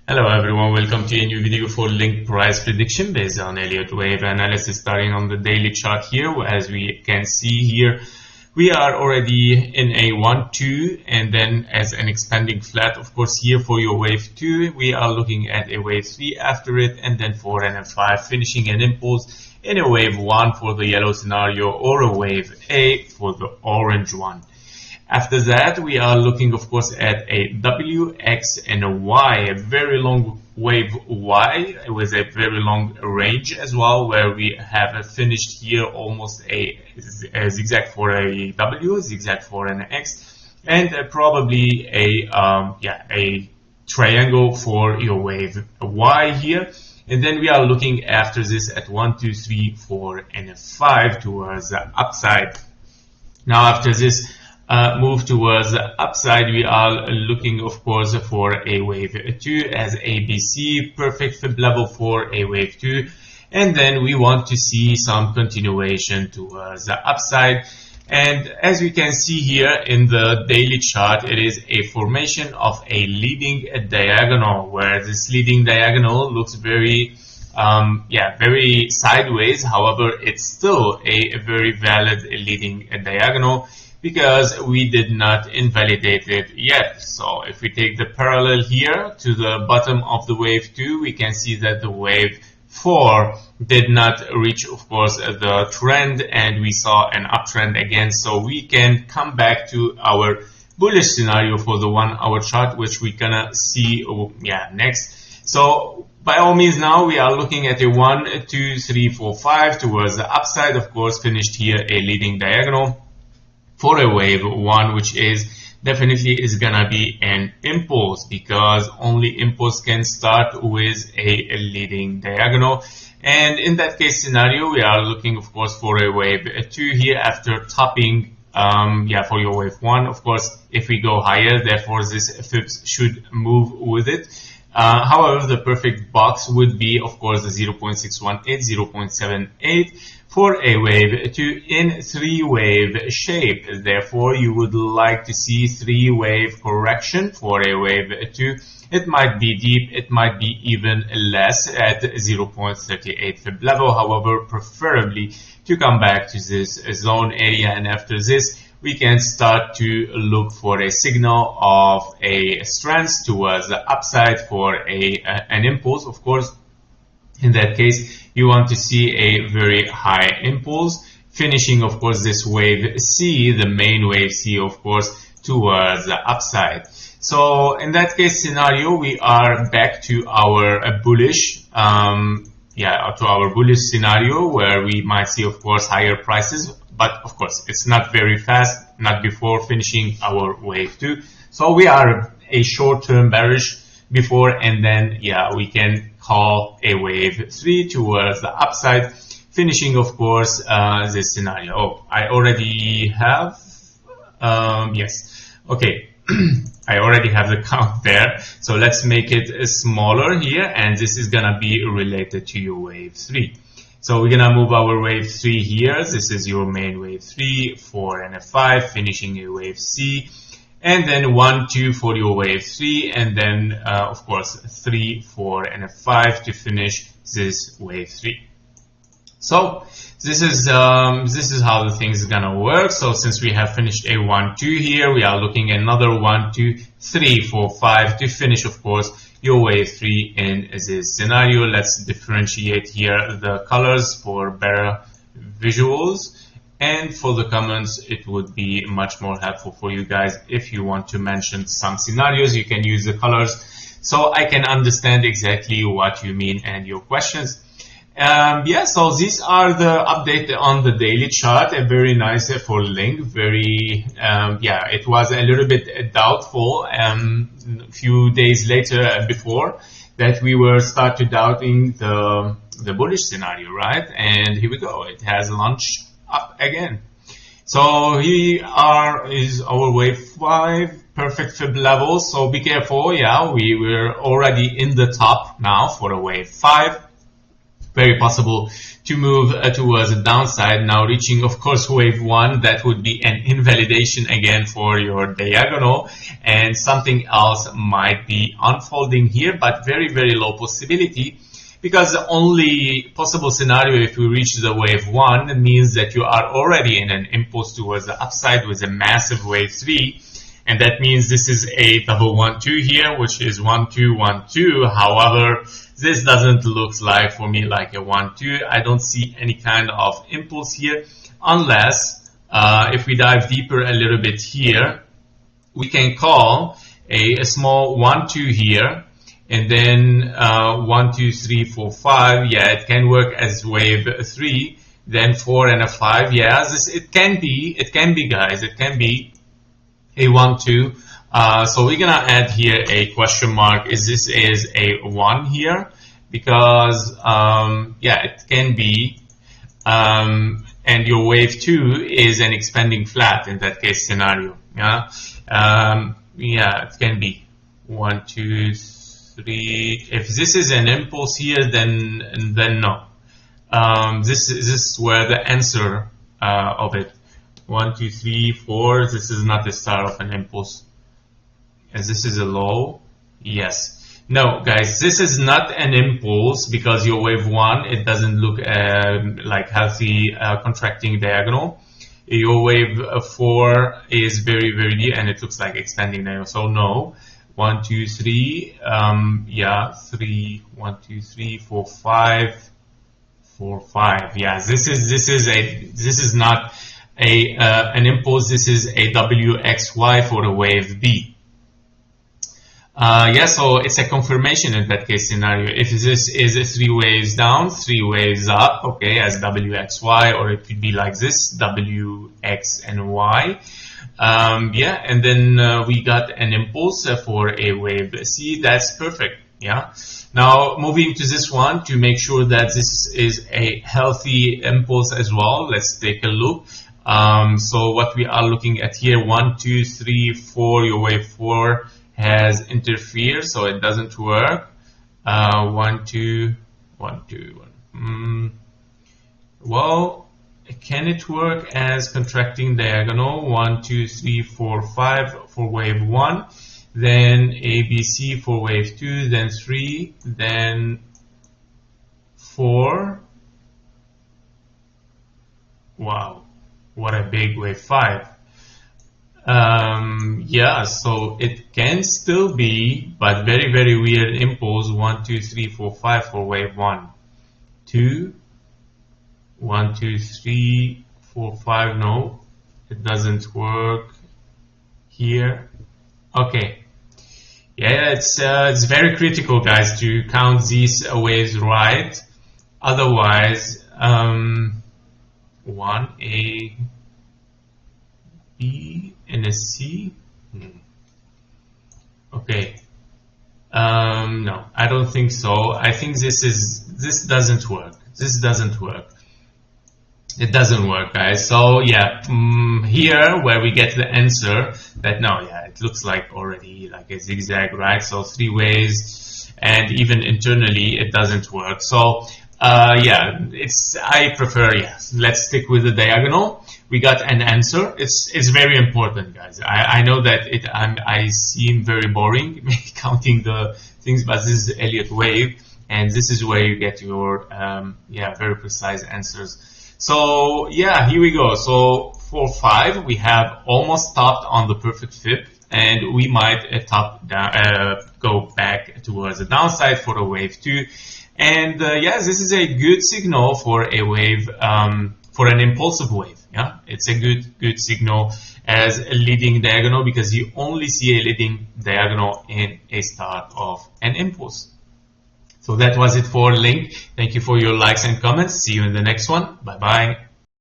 Hello everyone, welcome to a new video for link price prediction based on Elliott wave analysis. Starting on the daily chart here, as we can see here, we are already in a 1-2 and then as an expanding flat. Of course, here for your wave 2, we are looking at a wave 3 after it, and then 4 and a 5 finishing an impulse in a wave 1 for the yellow scenario or a wave A for the orange one. After that, we are looking, of course, at a W, X, and a Y, a very long wave Y with a very long range as well, where we have finished here almost a zigzag for a W, zigzag for an X, and probably a triangle for your wave Y here. And then we are looking after this at 1, 2, 3, 4, and a 5 towards the upside. Now, after this move towards the upside, we are looking, of course, for a wave 2 as ABC, perfect fib level for a wave 2, and then we want to see some continuation towards the upside. And as we can see here in the daily chart, it is a formation of a leading diagonal, where this leading diagonal looks very very sideways. However, it's still a very valid leading diagonal, because we did not invalidate it yet. So if we take the parallel here to the bottom of the wave 2, we can see that the wave 4 did not reach, of course, the trend, and we saw an uptrend again. So we can come back to our bullish scenario for the 1 hour chart, which we're gonna see next. So by all means, now we are looking at a 1, 2, 3, 4, 5 towards the upside. Of course, finished here a leading diagonal for a wave 1, which is definitely is gonna be an impulse, because only impulse can start with a leading diagonal. And in that case scenario, we are looking, of course, for a wave 2 here after topping for your wave 1. Of course, if we go higher, therefore this fibs should move with it. However, the perfect box would be, of course, the 0.618, 0.78 for a wave 2 in 3-wave shape. Therefore, you would like to see 3-wave correction for a wave 2. It might be deep, it might be even less at 0.38 fib level. However, preferably to come back to this zone area, and after this, we can start to look for a signal of a strength towards the upside for an impulse. Of course, in that case, you want to see a very high impulse, finishing, of course, this wave C, the main wave C, of course, towards the upside. So in that case scenario, we are back to our bullish, to our bullish scenario, where we might see, of course, higher prices. But of course, it's not very fast, not before finishing our wave 2. So we are a short-term bearish before, and then we can call a wave 3 towards the upside, finishing, of course, this scenario. Oh, I already have, yes, okay. I already have the count there. So let's make it smaller here, and this is gonna be related to your wave 3. So we're gonna move our wave 3 here. This is your main wave 3, 4 and a 5, finishing a wave C, and then 1, 2 for your wave 3, and then of course 3, 4 and a 5 to finish this wave 3. So this is how the things is gonna work. So since we have finished a 1, 2 here, we are looking at another 1, 2, 3, 4, 5 to finish, of course, your wave 3 in this scenario. Let's differentiate here the colors for better visuals. And for the comments, it would be much more helpful for you guys if you want to mention some scenarios. You can use the colors so I can understand exactly what you mean and your questions. So these are the update on the daily chart. A very nice for link. Very it was a little bit doubtful a few days later before that we were started doubting the bullish scenario, right? And here we go. It has launched up again. So here is our wave 5 perfect fib level. So be careful. We were already in the top now for a wave 5. very possible to move towards the downside. Now reaching, of course, wave 1, that would be an invalidation again for your diagonal, and something else might be unfolding here, but very, very low possibility, because the only possible scenario if we reach the wave 1 means that you are already in an impulse towards the upside with a massive wave 3. And that means this is a double 1-2 here, which is 1-2, 1-2. However, this doesn't look like for me like a 1-2. I don't see any kind of impulse here, unless if we dive deeper a little bit here, we can call a small 1-2 here, and then 1, 2, 3, 4, 5. Yeah, it can work as wave 3, then 4 and a 5. Yeah, it can be, guys. It can be a 1-2. So we're gonna add here a question mark. Is this a 1 here? Because yeah, it can be. And your wave 2 is an expanding flat in that case scenario. Yeah, yeah, it can be 1, 2, 3. If this is an impulse here, then no. This is where the answer of it. 1, 2, 3, 4. This is not the start of an impulse. As this is a low. Yes. No, guys, this is not an impulse because your wave 1, it doesn't look like healthy contracting diagonal. Your wave 4 is very, very, and it looks like expanding diagonal. So no. 1, 2, 3. Yeah, 3. 1, 2, 3, 4, 5. 4, 5. Yeah, this is not an impulse. This is a WXY for a wave B. Yeah, so it's a confirmation in that case scenario. If this is a 3 waves down, 3 waves up, okay, as WXY, or it could be like this, WX and Y. Yeah, and then we got an impulse for a wave C. That's perfect. Yeah. Now moving to this one to make sure that this is a healthy impulse as well. Let's take a look. So what we are looking at here, 1, 2, 3, 4. Your wave 4 has interfered, so it doesn't work. 1, 2, 1, 2, 1. Well, can it work as contracting diagonal? 1, 2, 3, 4, 5 for wave 1, then ABC for wave 2, then 3, then 4. Wow, what a big wave 5. Yeah, so it can still be, but very, very weird impulse. 1, 2, 3, 4, 5 for wave 1, 2, 1, 2, 3, 4, 5. No, it doesn't work here. Okay. Yeah, it's very critical, guys, to count these waves right. Otherwise, 1, A, B, and a C. Okay. No, I don't think so. I think this doesn't work. This doesn't work. It doesn't work, guys. So yeah, here where we get the answer that no, yeah, it looks like already like a zigzag, right? So 3 ways, and even internally it doesn't work. So yeah, I prefer, yes, let's stick with the diagonal. We got an answer. It's very important, guys. I know that I seem very boring counting the things, but this is Elliott wave, and this is where you get your yeah, very precise answers. So yeah, here we go. So for 5, we have almost stopped on the perfect fib, and we might go back towards the downside for a wave 2. And yes, this is a good signal for a wave, for an impulsive wave. Yeah, it's a good signal as a leading diagonal, because you only see a leading diagonal in a start of an impulse. So that was it for Link. Thank you for your likes and comments. See you in the next one. Bye bye.